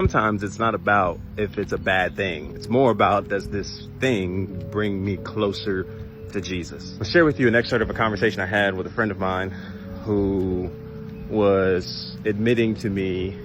Sometimes it's not about if it's a bad thing. It's more about, does this thing bring me closer to Jesus? I'll share with you an excerpt of a conversation I had with a friend of mine who was admitting to me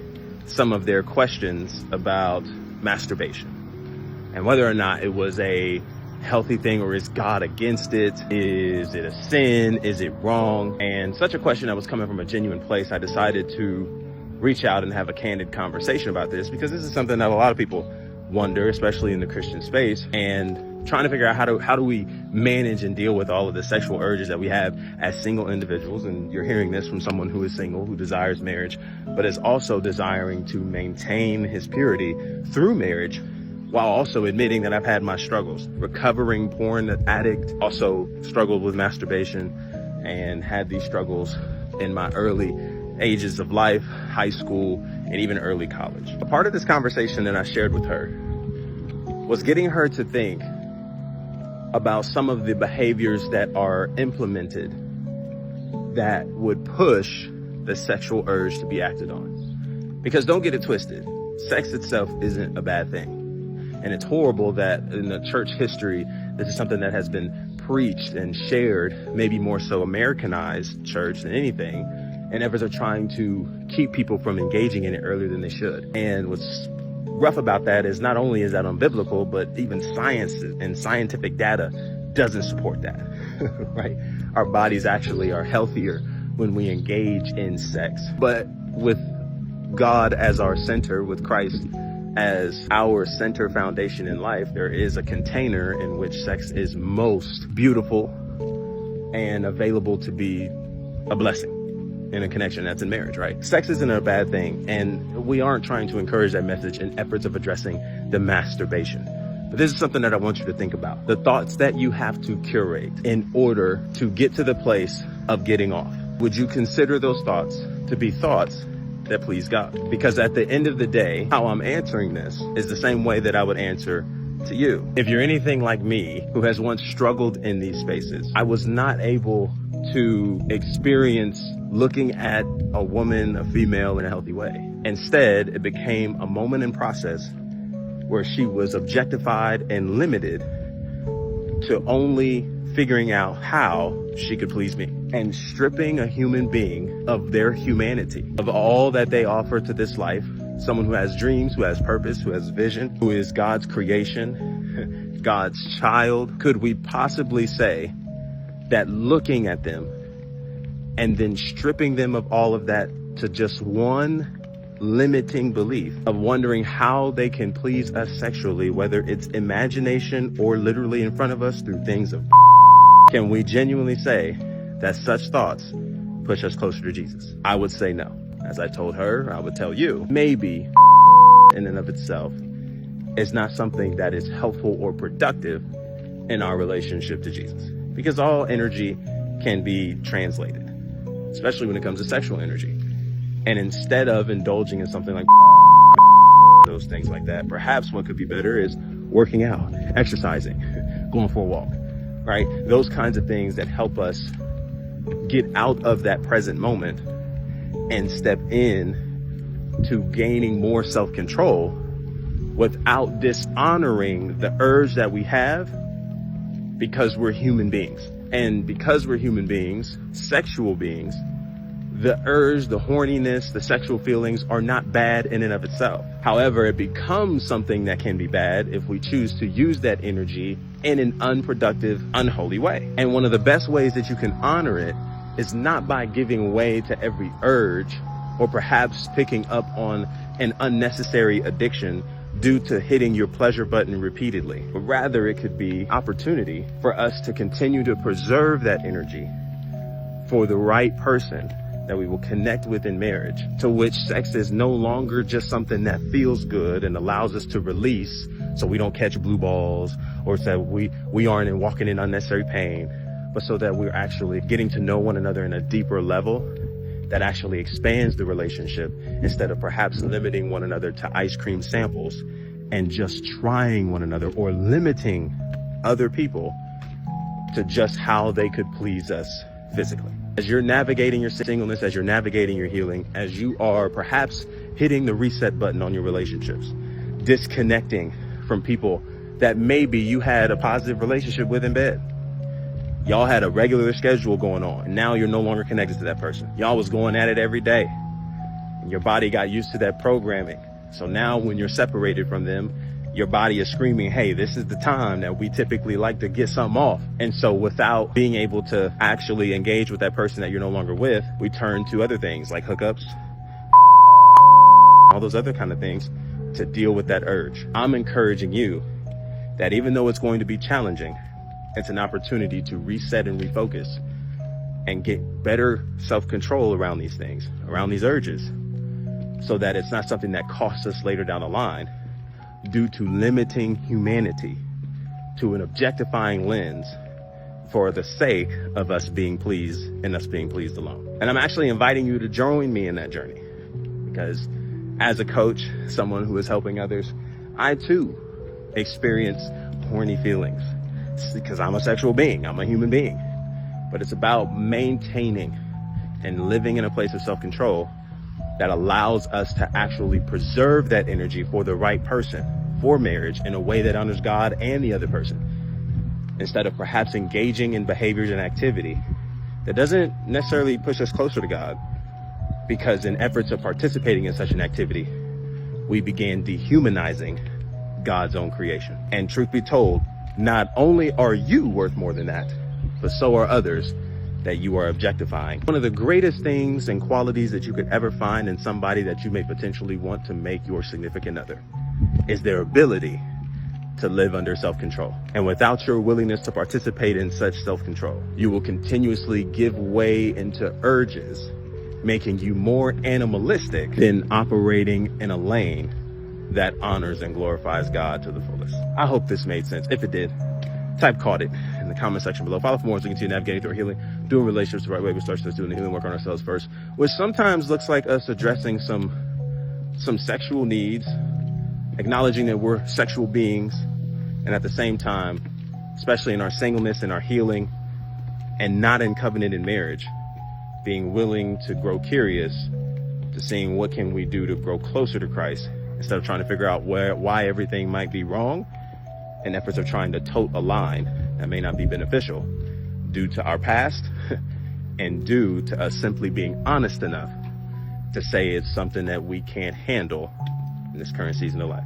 some of their questions about masturbation and whether or not it was a healthy thing, or is God against it? Is it a sin? Is it wrong? And such a question that was coming from a genuine place, I decided to reach out and have a candid conversation about this, because this is something that a lot of people wonder, especially in the Christian space, and trying to figure out how do we manage and deal with all of the sexual urges that we have as single individuals. And you're hearing this from someone who is single, who desires marriage, but is also desiring to maintain his purity through marriage, while also admitting that I've had my struggles. Recovering porn addict, also struggled with masturbation and had these struggles in my early ages of life, high school, and even early college. A part of this conversation that I shared with her was getting her to think about some of the behaviors that are implemented that would push the sexual urge to be acted on. Because don't get it twisted, sex itself isn't a bad thing. And it's horrible that in the church history, this is something that has been preached and shared, maybe more so Americanized church than anything, and efforts are trying to keep people from engaging in it earlier than they should. And what's rough about that is not only is that unbiblical, but even science and scientific data doesn't support that, right? Our bodies actually are healthier when we engage in sex. But with God as our center, with Christ as our center foundation in life, there is a container in which sex is most beautiful and available to be a blessing in a connection that's in marriage, right? Sex isn't a bad thing, and we aren't trying to encourage that message in efforts of addressing the masturbation. But this is something that I want you to think about. The thoughts that you have to curate in order to get to the place of getting off. Would you consider those thoughts to be thoughts that please God? Because at the end of the day, how I'm answering this is the same way that I would answer to you. If you're anything like me, who has once struggled in these spaces, I was not able to experience looking at a woman, a female, in a healthy way. Instead, it became a moment in process where she was objectified and limited to only figuring out how she could please me, and stripping a human being of their humanity, of all that they offer to this life. Someone who has dreams, who has purpose, who has vision, who is God's creation, God's child. Could we possibly say that looking at them and then stripping them of all of that to just one limiting belief of wondering how they can please us sexually, whether it's imagination or literally in front of us through things of can we genuinely say that such thoughts push us closer to Jesus? I would say no. As I told her, I would tell you, maybe in and of itself is not something that is helpful or productive in our relationship to Jesus. Because all energy can be translated, especially when it comes to sexual energy. And instead of indulging in something like those things like that, perhaps what could be better is working out, exercising, going for a walk, right? Those kinds of things that help us get out of that present moment and step in to gaining more self-control without dishonoring the urge that we have, because we're human beings. And because we're human beings, sexual beings, the urge, the horniness, the sexual feelings are not bad in and of itself. However, it becomes something that can be bad if we choose to use that energy in an unproductive, unholy way. And one of the best ways that you can honor it is not by giving way to every urge, or perhaps picking up on an unnecessary addiction due to hitting your pleasure button repeatedly. But rather, it could be opportunity for us to continue to preserve that energy for the right person that we will connect with in marriage, to which sex is no longer just something that feels good and allows us to release so we don't catch blue balls, or so we aren't in walking in unnecessary pain, but so that we're actually getting to know one another in a deeper level that actually expands the relationship, instead of perhaps limiting one another to ice cream samples and just trying one another, or limiting other people to just how they could please us physically. As you're navigating your singleness, as you're navigating your healing, as you are perhaps hitting the reset button on your relationships, disconnecting from people that maybe you had a positive relationship with in bed. Y'all had a regular schedule going on, and now you're no longer connected to that person. Y'all was going at it every day, and your body got used to that programming. So now when you're separated from them, your body is screaming, hey, this is the time that we typically like to get something off. And so without being able to actually engage with that person that you're no longer with, we turn to other things like hookups, all those other kind of things to deal with that urge. I'm encouraging you that even though it's going to be challenging, it's an opportunity to reset and refocus and get better self-control around these things, around these urges, so that it's not something that costs us later down the line due to limiting humanity to an objectifying lens for the sake of us being pleased and us being pleased alone. And I'm actually inviting you to join me in that journey, because as a coach, someone who is helping others, I too experience horny feelings because I'm a sexual being, I'm a human being. But it's about maintaining and living in a place of self-control that allows us to actually preserve that energy for the right person, for marriage, in a way that honors God and the other person, instead of perhaps engaging in behaviors and activity that doesn't necessarily push us closer to God, because in efforts of participating in such an activity, we began dehumanizing God's own creation. And truth be told, not only are you worth more than that, but so are others that you are objectifying. One of the greatest things and qualities that you could ever find in somebody that you may potentially want to make your significant other is their ability to live under self-control. And without your willingness to participate in such self-control, you will continuously give way into urges, making you more animalistic than operating in a lane that honors and glorifies God to the fullest. I hope this made sense. If it did, type "caught it" in the comment section below. Follow for more as we continue navigating through our healing, doing relationships the right way. We start doing the healing work on ourselves first, which sometimes looks like us addressing some sexual needs, acknowledging that we're sexual beings, and at the same time, especially in our singleness and our healing, and not in covenant in marriage, being willing to grow curious to seeing what can we do to grow closer to Christ, instead of trying to figure out why everything might be wrong, in efforts of trying to tote a line that may not be beneficial due to our past and due to us simply being honest enough to say it's something that we can't handle in this current season of life.